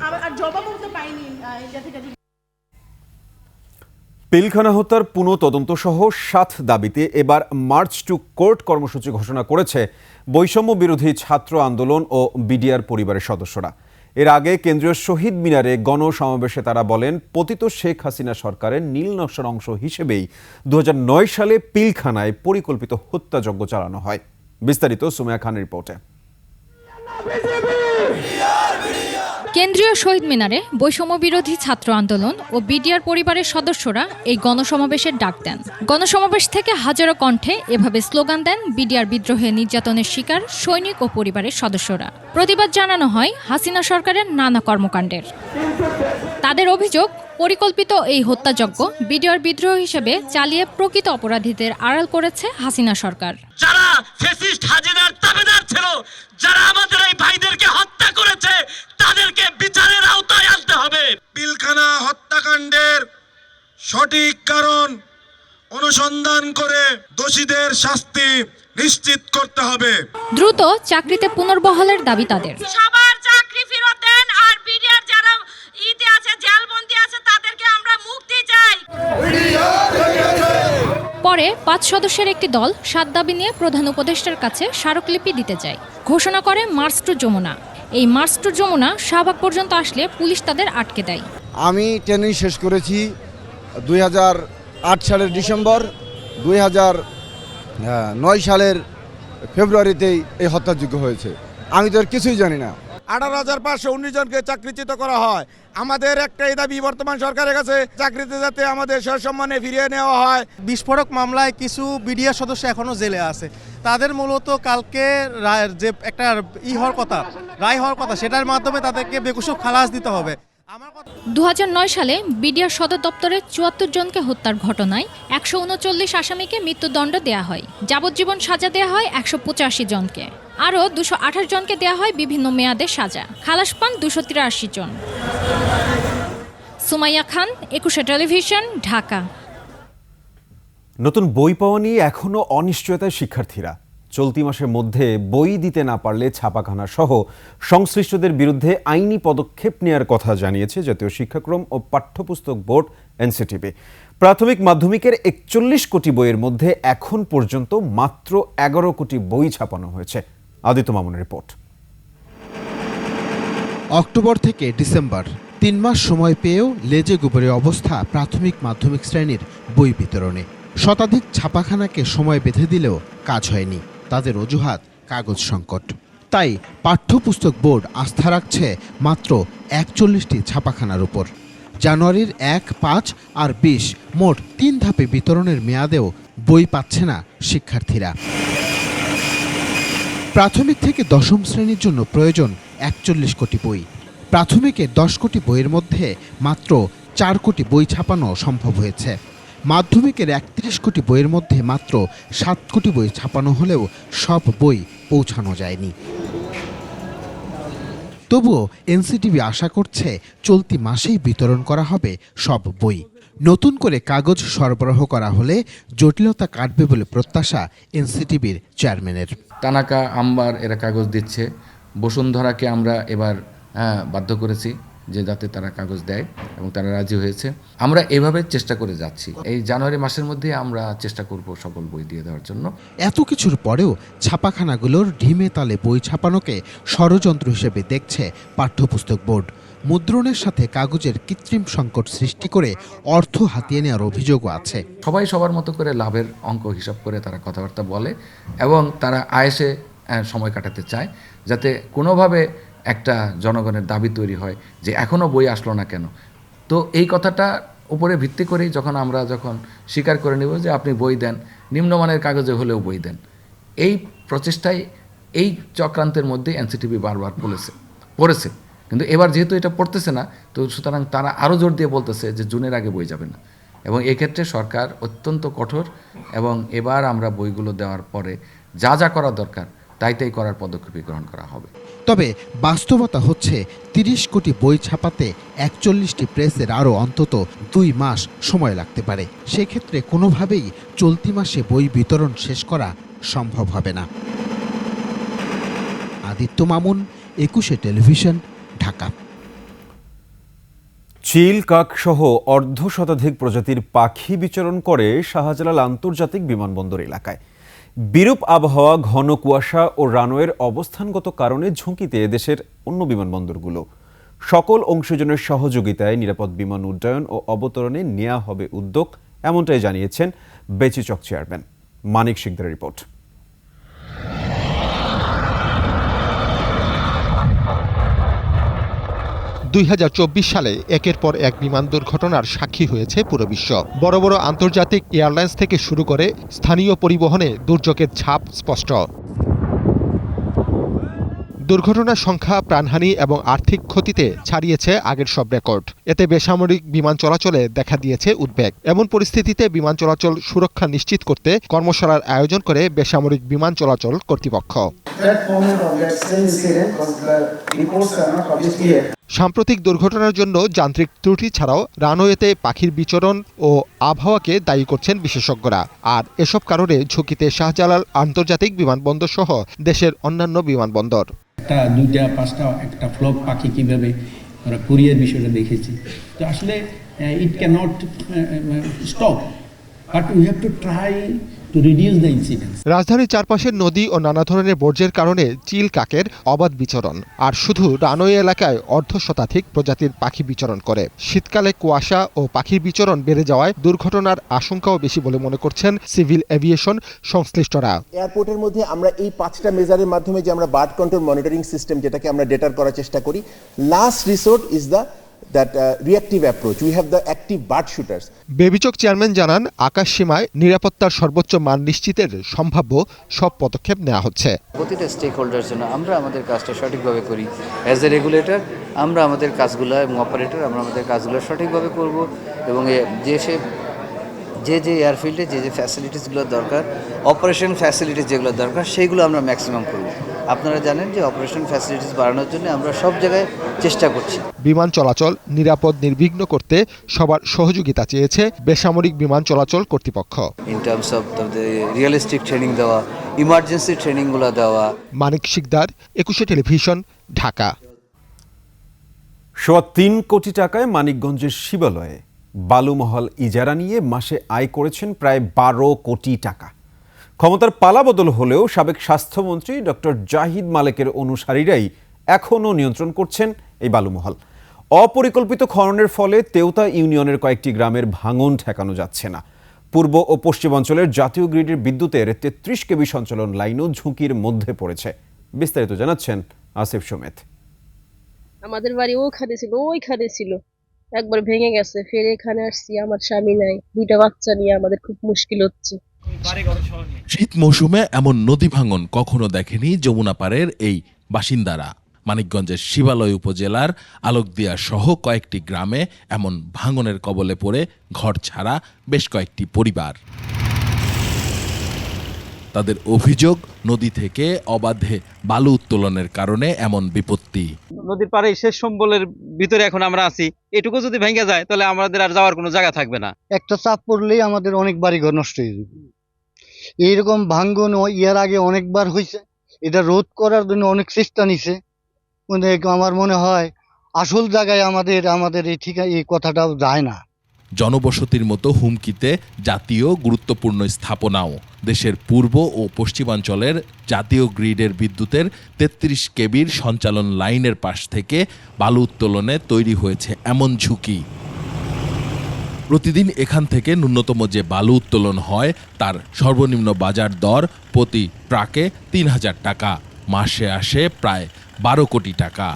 পিলখানা হত্যার পুনঃ তদন্ত সহ 7 দাবিতে এবার মার্চ টু কোর্ট কর্মসূচি ঘোষণা করেছে বৈষম্য বিরোধী ছাত্র আন্দোলন ও বিডিআর পরিবারের সদস্যরা। এর আগে কেন্দ্রীয় শহীদ মিনারে গণসমাবেশে তারা বলেন, পতিত শেখ হাসিনা সরকারের নীল নকশার অংশ হিসেবেই 2009 সালে পিলখানায় পরিকল্পিত হত্যাযজ্ঞ চালানো হয়। বিস্তারিত সুমাইয়া খানের রিপোর্টে। কেন্দ্রীয় শহীদ মিনারে বৈষম্য বিরোধী ছাত্র আন্দোলন ও বিডিআর পরিবারের সদস্যরা এই গণসমাবেশের ডাক দেন। গণসমাবেশ থেকে হাজারো কণ্ঠে এভাবে স্লোগান দেন বিডিআর বিদ্রোহে নির্যাতনের শিকার সৈনিক ও পরিবারের সদস্যরা। প্রতিবাদ জানানো হয় হাসিনা সরকারের নানা কর্মকাণ্ডের। তাদের অভিযোগ, পরিকল্পিত এই হত্যাযজ্ঞ বিডিআর বিদ্রোহ হিসেবে চালিয়ে প্রকৃত অপরাধীদের আড়াল করেছে হাসিনা সরকার। যারা ফ্যাসিস্ট হাসিনার তাবেদার ছিল, যারা আমাদের এই ভাইদেরকে হত্যা করেছে, তাদেরকে বিচারের আওতায় আনতে হবে। পিলখানা হত্যাকাণ্ডের সঠিক কারণ অনুসন্ধান করে দোষীদের শাস্তি নিশ্চিত করতে হবে। দ্রুত চাকরিতে পুনর্বহালের দাবি তাদের। সবার চাকরি ফেরত দেন, আর বিডিআর যারা ইতে আছে, জেলবন্দি আছে, তাদেরকে আমরা মুক্তি চাই। পরে 5 সদস্যের একটি দল 7 দাবি নিয়ে প্রধান উপদেষ্টার কাছে স্মারকলিপি দিতে যায়। ঘোষণা করে মার্চ টু যমুনা। এই মার্চ টু যমুনা শাহবাগ পর্যন্ত আসলে পুলিশ তাদের আটকে দেয়। আমি ট্রেনিং শেষ করেছি 2008 সালের ডিসেম্বর, 2009 সালের ফেব্রুয়ারিতেই এই হত্যাযোগ্য হয়েছে। আমি তো আর কিছুই জানি না। 18,519 জনকে চাকরিচ্যুত করা হয়। আমাদের একটাই দাবি বর্তমান সরকারের কাছে, চাকরিতে যাতে আমাদের সসম্মানে ফিরিয়ে নেওয়া হয়। বিস্ফোরক মামলায় কিছু বিডিআর সদস্য এখনো জেলে আছে। তাদের মূলত কালকে যে একটা রায় হওয়ার কথা, সেটার মাধ্যমে তাদেরকে বেকসুর খালাস দিতে হবে। 2009 সালে বিডিআর সদর দপ্তরে 74 জনকে হত্যার ঘটনায় 139 আসামিকে মৃত্যুদণ্ড দেয়া হয়। যাবজ্জীবন সাজা দেয়া হয় 185 জনকে। আরও 228 জনকে দেয়া হয় বিভিন্ন মেয়াদে সাজা। খালাস পান 283 জন। সুমাইয়া খান, 21 টেলিভিশন, ঢাকা। নতুন বই পাওয়া নিয়ে এখনও অনিশ্চয়তায় শিক্ষার্থীরা। চলতি মাসের মধ্যে বই দিতে না পারলে ছাপাখানা সহ সংশ্লিষ্টদের বিরুদ্ধে আইনি পদক্ষেপ নেওয়ার কথা জানিয়েছে জাতীয় শিক্ষাক্রম ও পাঠ্যপুস্তক বোর্ড এনসিটিবি। প্রাথমিক মাধ্যমিকের 41 কোটি বইয়ের মধ্যে এখন পর্যন্ত মাত্র 11 কোটি বই ছাপানো হয়েছে। আদিত্য মামুনের রিপোর্ট। অক্টোবর থেকে ডিসেম্বর 3 মাস সময় পেয়েও লেজে গোবরে অবস্থা প্রাথমিক মাধ্যমিক শ্রেণীর বই বিতরণে। শতাধিক ছাপাখানাকে সময় বেঁধে দিলেও কাজ হয়নি। তাদের অজুহাত কাগজ সংকট। তাই পাঠ্যপুস্তক বোর্ড আস্থা রাখছে মাত্র 41টি ছাপাখানার উপর। জানুয়ারির 1, 5 আর 20 মোট 3 ধাপে বিতরণের মেয়াদেও বই পাচ্ছে না শিক্ষার্থীরা। প্রাথমিক থেকে 10ম শ্রেণীর জন্য প্রয়োজন 41 কোটি বই। প্রাথমিকে 10 কোটি বইয়ের মধ্যে মাত্র 4 কোটি বই ছাপানো সম্ভব হয়েছে। মাধ্যমিকের ৩১ কোটি বইয়ের মধ্যে মাত্র ৭ কোটি বই ছাপানো হলেও সব বই পৌঁছানো যায়নি। তবুও এনসিটিবি আশা করছে চলতি মাসেই বিতরণ করা হবে সব বই। নতুন করে কাগজ সরবরাহ করা হলে জটিলতা কাটবে বলে প্রত্যাশা এনসিটিবির চেয়ারম্যানের। তানাকা, আম্বার এরা কাগজ দিচ্ছে। বসুন্ধরাকে আমরা এবার বাধ্য করেছি যে যাতে তারা কাগজ দেয় এবং তারা রাজি হয়েছে। আমরা এভাবে চেষ্টা করে যাচ্ছি। এই জানুয়ারি মাসের মধ্যে আমরা চেষ্টা করব সকল বই দিয়ে দেওয়ার জন্য। এত কিছুর পরেও ছাপাখানাগুলোর ঢিমে তালে বই ছাপানোকে ষড়যন্ত্র হিসেবে দেখছে পাঠ্যপুস্তক বোর্ড। মুদ্রণের সাথে কাগজের কৃত্রিম সংকট সৃষ্টি করে অর্থ হাতিয়ে নেওয়ার অভিযোগও আছে। সবাই সবার মতো করে লাভের অঙ্ক হিসাব করে তারা কথাবার্তা বলে এবং তারা আয়েসে সময় কাটাতে চায়, যাতে কোনোভাবে একটা জনগণের দাবি তৈরি হয় যে এখনও বই আসলো না কেন। তো এই কথাটা উপরে ভিত্তি করেই আমরা যখন স্বীকার করে নেব যে আপনি বই দেন, নিম্নমানের কাগজে হলেও বই দেন, এই প্রচেষ্টায় এই চক্রান্তের মধ্যে এনসিটিবি বারবার পড়েছে। কিন্তু এবার যেহেতু এটা পড়তেছে না, তো সুতরাং তারা আরও জোর দিয়ে বলতেছে যে জুনের আগে বই যাবে না। এবং এক্ষেত্রে সরকার অত্যন্ত কঠোর এবং এবার আমরা বইগুলো দেওয়ার পরে যা যা করা দরকার তাই করার পদক্ষেপ গ্রহণ করা হবে। তবে বাস্তবতা হচ্ছে ৩০ কোটি বই ছাপাতে ৪১টি প্রেসের আরও অন্তত ২ মাস সময় লাগতে পারে। সেক্ষেত্রে কোনোভাবেই চলতি মাসে বই বিতরণ শেষ করা সম্ভব হবে না। আদিত্য মামুন, ২১শে টেলিভিশন, ঢাকা। চিল, কাক সহ অর্ধশতাধিক প্রজাতির পাখি বিচরণ করে শাহজালাল আন্তর্জাতিক বিমানবন্দর এলাকায়। বিরূপ আবহাওয়া, ঘন কুয়াশা ও রানওয়ের অবস্থানগত কারণে ঝুঁকিতে দেশের অন্য বিমানবন্দরগুলো। সকল অংশীজনের সহযোগিতায় নিরাপদ বিমান উড্ডয়ন ও অবতরণে নেওয়া হবে উদ্যোগ, এমনটাই জানিয়েছেন বেচিচক চেয়ারম্যান। মানিক শিকদারের রিপোর্ট। ২০২৪ সালে একের পর এক বিমান দুর্ঘটনার সাক্ষী হয়েছে পুরো বিশ্ব। বড় বড় আন্তর্জাতিক এয়ারলাইন্স থেকে শুরু করে স্থানীয় পরিবহনে দুর্যোগের ছাপ স্পষ্ট। দুর্ঘটনার সংখ্যা, প্রাণহানি এবং আর্থিক ক্ষতিতে ছাড়িয়েছে আগের সব রেকর্ড। এতে বেসামরিক বিমান চলাচলে দেখা দিয়েছে উদ্বেগ। এমন পরিস্থিতিতে বিমান চলাচল সুরক্ষা নিশ্চিত করতে কর্মশালার আয়োজন করে বেসামরিক বিমান চলাচল কর্তৃপক্ষ। সাম্প্রতিক দুর্ঘটনার জন্য যান্ত্রিক ত্রুটি ছাড়াও রানওয়েতে পাখির বিচরণ ও আবহাওয়াকে দায়ী করছেন বিশেষজ্ঞরা। আর এসব কারণে ঝুঁকিতে শাহজালাল আন্তর্জাতিক বিমানবন্দর সহ দেশের অন্যান্য বিমানবন্দর। একটা ২টা ৫টা একটা ফ্লক পাখি কিভাবে ওরা কুরিয়ার বিষয়টা দেখেছি। তো আসলে it can not stop, but we have to try to reduce the incidence. রাজধানীর চারপাশের নদী ও নানা ধরনের বর্জ্যের কারণে চিল, কাকের অবাধ বিচরণ। আর শুধু রানওয়ে এলাকায় অর্ধশতাধিক প্রজাতির পাখি বিচরণ করে। শীতকালে কুয়াশা ও পাখির বিচরণ বেড়ে যাওয়ায় দুর্ঘটনার আশঙ্কাও বেশি বলে মনে করছেন সিভিল এভিয়েশন সংশ্লিষ্টরা। এয়ারপোর্টের মধ্যে আমরা এই 5টা মেজারের মাধ্যমে যে আমরা বার্ড কন্ট্রোল মনিটরিং সিস্টেম, যেটাকে আমরা ডেটার করার চেষ্টা করি, last resort is the reactive approach. We have the active bird shooters. বেবিচক চেয়ারম্যান জানান, আকাশ সীমায় নিরাপত্তার সর্বোচ্চ মান নিশ্চিতের সম্ভাব্য সব পদক্ষেপ নেওয়া হচ্ছে। প্রতিটা স্টেক হোল্ডার যেন আমরা আমাদের কাজটা সঠিকভাবে করি। অ্যাজ এ রেগুলেটর আমরা আমাদের কাজগুলো এবং অপারেটর আমরা আমাদের কাজগুলো সঠিকভাবে করব এবং যে এয়ারফিল্ডে যে ফ্যাসিলিটিসগুলো দরকার, অপারেশন ফ্যাসিলিটিস যেগুলো দরকার, সেইগুলো আমরা ম্যাক্সিমাম করব। আপনারা জানেন যে অপারেশন ফ্যাসিলিটিস বাড়ানোর জন্য আমরা সব জায়গায় চেষ্টা করছি। বিমান চলাচল নিরাপদ নির্বিঘ্ন করতে সবার সহযোগিতা চেয়েছে বেসামরিক বিমান চলাচল কর্তৃপক্ষ। In terms of realistic training দেওয়া, ইমার্জেন্সি ট্রেনিংগুলো দেওয়া। মানিক শিকদার, ২১শে টেলিভিশন, ঢাকা। ৩ কোটি টাকায় মানিকগঞ্জের শিবালয়ে বালুমহল ইজারা নিয়ে মাসে আয় করেছেন প্রায় ১২ কোটি টাকা। ক্ষমতার পালাবদল হলেও সাবেক স্বাস্থ্যমন্ত্রী ডক্টর জাহিদ মালেকের অনুসারীরাই এখনও নিয়ন্ত্রণ করছেন এই বালুমহল। অপরিকল্পিত খননের ফলে তেওতা ইউনিয়নের কয়েকটি গ্রামের ভাঙন ঠেকানো যাচ্ছে না। পূর্ব ও পশ্চিমাঞ্চলের জাতীয় গ্রিডের বিদ্যুতের ৩৩ কেবি সঞ্চালন লাইনও ঝুঁকির মধ্যে পড়েছে। বিস্তারিত জানাচ্ছেন আসিফ সমেত। আমাদের বাড়ি ওইখানে ছিল, একবার ভেঙে গেছে, ফের এখানে আসছি। আমার স্বামী নাই, 2টা বাচ্চা নিয়ে আমাদের খুব মুশকিল হচ্ছে। শীত মৌসুমে এমন নদী ভাঙন কখনো দেখেনি যমুনা পাড়ের এই বাসিন্দারা। মানিকগঞ্জের শিবালয় উপজেলার আলোকদিয়া সহ কয়েকটি গ্রামে এমন ভাঙনের কবলে পড়ে ঘর ছাড়া বেশ কয়েকটি পরিবার। তাদের অভিযোগ, নদী থেকে অবাধে বালু উত্তোলনের কারণে এমন বিপত্তি। নদীর পাড়ে শেষ সম্বলের ভিতরে এখন আমরা আছি, এটুকু যদি ভেঙে যায় তাহলে আমাদের আর যাওয়ার কোনো জায়গা থাকবে না। একটা চাপ পড়লেই আমাদের অনেক বাড়িঘর নষ্ট হয়ে যাবে। এইরকম ভাঙ্গন ইয়ার আগে অনেকবার হয়েছে, এটা রোধ করার জন্য অনেক চেষ্টা নিছে। আমার মনে হয় আসল জায়গায় আমাদের এই কথাটাও যায় না। জনবসতির মতো হুমকিতে জাতীয় গুরুত্বপূর্ণ স্থাপনাও। দেশের পূর্ব ও পশ্চিমাঞ্চলের জাতীয় গ্রিডের বিদ্যুতের ৩৩ কেবির সঞ্চালন লাইনের পাশ থেকে বালু উত্তোলনে তৈরি হয়েছে এমন ঝুঁকি। প্রতিদিন এখান থেকে ন্যূনতম যে বালু উত্তোলন হয় তার সর্বনিম্ন বাজার দর প্রতি ট্রাকে ৩,০০০ টাকা, মাসে আসে প্রায় ১২ কোটি টাকা।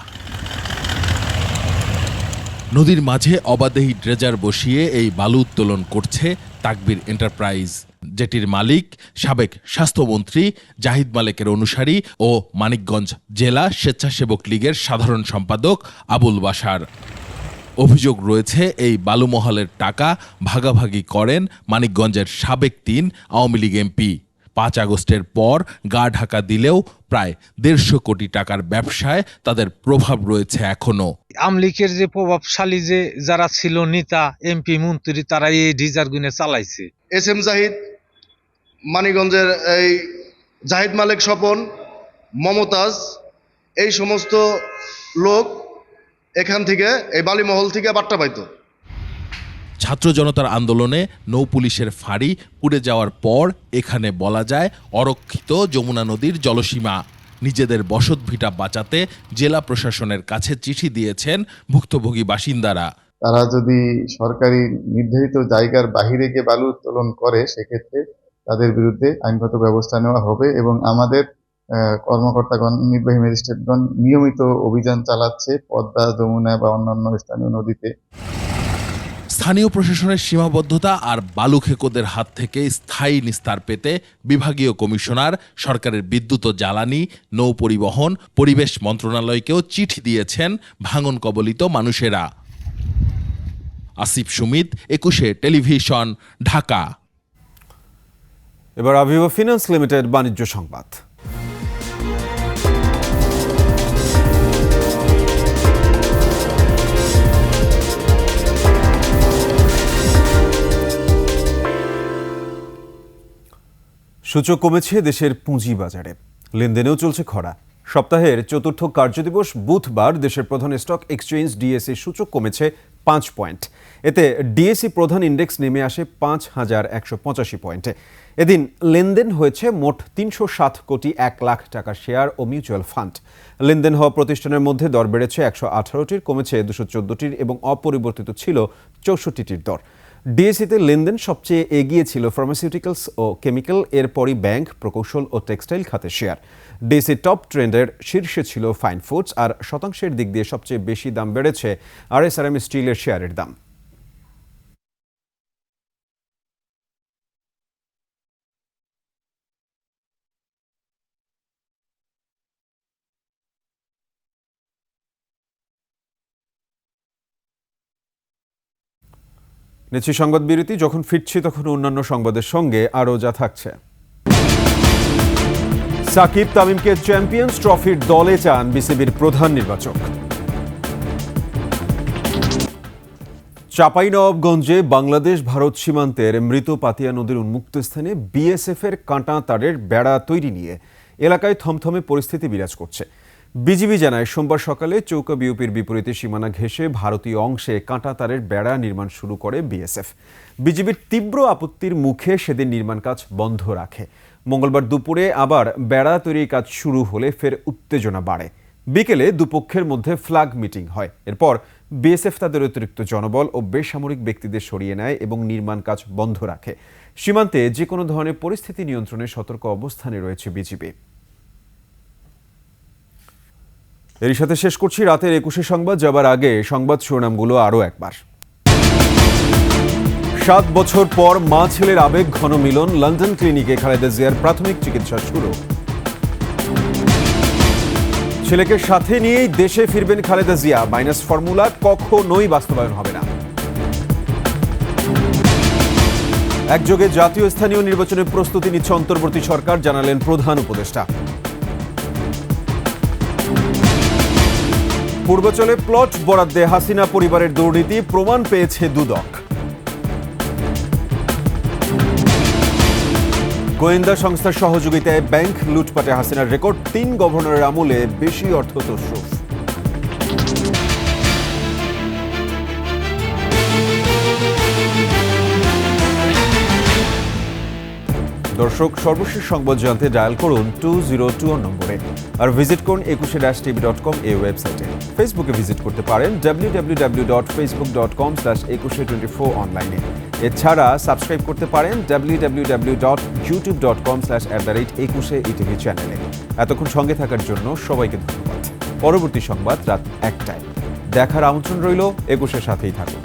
নদীর মাঝে অবাধেই ড্রেজার বসিয়ে এই বালু উত্তোলন করছে তাকবীর এন্টারপ্রাইজ, যেটির মালিক সাবেক স্বাস্থ্যমন্ত্রী জাহিদ মালেকের অনুসারী ও মানিকগঞ্জ জেলা স্বেচ্ছাসেবক লীগের সাধারণ সম্পাদক আবুল বাশার। অভিযোগ রয়েছে এই বালুমহলের টাকা ভাগাভাগি করেন মানিকগঞ্জের সাবেক ৩ আওয়ামী লীগ এমপি। ৫ আগস্টের পর গা ঢাকা দিলেও প্রায় ১৫০ কোটি টাকার ব্যবসায় তাদের প্রভাব রয়েছে এখনো। আওয়ামী লীগের যে প্রভাবশালী যে যারা ছিল নেতা, এমপি, মন্ত্রী, তারা এই ডিজার গুনে চালাইছে। এম জাহিদ, মানিকগঞ্জের এই জাহিদ মালেক স্বপন, মমতাজ, এই সমস্ত লোক এখান থেকে এই বালিমহল থেকে বাট্টা পাইতো। ছাত্র জনতার আন্দোলনে নৌ পুলিশের ফাঁড়ি পুড়ে যাওয়ার পর এখানে বলা যায় অরক্ষিত যমুনা নদীর জলসীমা। নিজেদের বসতভিটা বাঁচাতে জেলা প্রশাসনের কাছে চিঠি দিয়েছেন ভুক্তভোগী বাসিন্দারা। তারা যদি সরকারি নির্ধারিত জায়গার বাহিরে গিয়ে বালু উত্তোলন করে, সেক্ষেত্রে তাদের বিরুদ্ধে আইনগত ব্যবস্থা নেওয়া হবে এবং আমাদের কর্মকর্তাগণ, নির্বাহী ম্যাজিস্ট্রেটগণ নিয়মিত অভিযান চালাচ্ছে পদ্মা, যমুনা বা অন্যান্য স্থানীয় নদীতে। স্থানীয় প্রশাসনের সীমাবদ্ধতা আর বালুখেকোদের হাত থেকে স্থায়ী নিস্তার পেতে বিভাগীয় কমিশনার সরকারের বিদ্যুৎ ও জ্বালানি, নৌ পরিবহন, পরিবেশ মন্ত্রণালয়কেও চিঠি দিয়েছেন ভাঙন কবলিত মানুষেরা। আসিফ সুমিত, ২১ টেলিভিশন, ঢাকা। এবার আভিভা ফিন্যান্স লিমিটেড বাণিজ্য সংবাদ। সূচক কমেছে দেশের পুঁজিবাজারে, লেনদেনেও চলছে খরা। সপ্তাহের চতুর্থ কার্যদিবস বুধবার দেশের প্রধান স্টক এক্সচেঞ্জ ডিএসই সূচক কমেছে ৫ পয়েন্ট। এতে ডিএসই প্রধান ইন্ডেক্স নেমে আসে ৫,১৮৫ পয়েন্টে। এদিন লেনদেন হয়েছে মোট ৩০৭ কোটি ১ লাখ টাকার শেয়ার ও মিউচুয়াল ফান্ড। লেনদেন হওয়া প্রতিষ্ঠানের মধ্যে দর বেড়েছে ১১৮টির, কমেছে ২১৪টির এবং অপরিবর্তিত ছিল ৬৪টির দর। ডিএসইতে লেনদেন সবচেয়ে এগিয়ে ছিল ফার্মাসিউটিক্যালস ও কেমিক্যাল, এরপরই ব্যাংক, প্রকৌশল ও টেক্সটাইল খাতের শেয়ার। ডিএসই টপ ট্রেন্ডের শীর্ষে ছিল ফাইন ফুডস, আর শতাংশের দিক দিয়ে সবচেয়ে বেশি দাম বেড়েছে আরএসআরএম স্টিলের শেয়ারের দাম। নিচ্ছি সংবাদ বিরতি, যখন ফিরছি তখন অন্যান্য সংবাদের সঙ্গে আরও যা থাকছে। সাকিব তামিমকে চ্যাম্পিয়ন্স ট্রফির দলে চান বিসিবির প্রধান নির্বাচক। চাঁপাইনবাবগঞ্জে বাংলাদেশ ভারত সীমান্তের মৃত পাতিয়া নদীর উন্মুক্ত স্থানে বিএসএফের কাঁটা তারের বেড়া তৈরি নিয়ে এলাকায় থমথমে পরিস্থিতি বিরাজ করছে। বিজিবি জানায়, সোমবার সকালে চৌকা বিওপির বিপরীতে সীমানা ঘেঁষে ভারতীয় অংশে কাঁটা তারের বেড়া নির্মাণ শুরু করে বিএসএফ। বিজিবির তীব্র আপত্তির মুখে সেদিন নির্মাণ কাজ বন্ধ রাখে। মঙ্গলবার দুপুরে আবার বেড়া তৈরির কাজ শুরু হলে ফের উত্তেজনা বাড়ে। বিকেলে দুপক্ষের মধ্যে ফ্ল্যাগ মিটিং হয়। এরপর বিএসএফ তাদের অতিরিক্ত জনবল ও বেসামরিক ব্যক্তিদের সরিয়ে নেয় এবং নির্মাণ কাজ বন্ধ রাখে। সীমান্তে যে কোনো ধরনের পরিস্থিতি নিয়ন্ত্রণে সতর্ক অবস্থানে রয়েছে বিজিবি। এর সাথে শেষ করছি রাতের ২১ সংবাদ। যাবার আগে সংবাদ শিরোনামগুলো আরও একবার। ৭ বছর পর মা ছেলের আবেগ ঘন মিলন, লন্ডন ক্লিনিকে খালেদা জিয়ার প্রাথমিক চিকিৎসা শুরু। ছেলেকে সাথে নিয়েই দেশে ফিরবেন খালেদা জিয়া, মাইনাস ফর্মুলা কখনোই বাস্তবায়ন হবে না। একযোগে জাতীয় স্থানীয় নির্বাচনের প্রস্তুতি নিচ্ছে অন্তর্বর্তী সরকার, জানালেন প্রধান উপদেষ্টা। পূর্বাঞ্চলে প্লট বরাদ্দে হাসিনা পরিবারের দুর্নীতি প্রমাণ পেয়েছে দুদক। গোয়েন্দা সংস্থার সহযোগিতায় ব্যাংক লুটপাটে হাসিনার রেকর্ড, 3 গভর্নরের আমলে বেশি অর্থ তছরুফ। দর্শক, সর্বশেষ সংবাদ জানতে ডায়াল করুন 202 নম্বরে, আর ভিজিট করুন 21-tv.com এই ওয়েবসাইটে। ফেসবুকে ভিজিট করতে পারেন www.facebook.com/2124 অনলাইনে। এছাড়া সাবস্ক্রাইব করতে পারেন www.youtube.com/@21etv চ্যানেলে। এতক্ষণ সঙ্গে থাকার জন্য সবাইকে ধন্যবাদ। পরবর্তী সংবাদ রাত 1টায় দেখার আমন্ত্রণ রইল। 21-এর সাথেই থাকুন।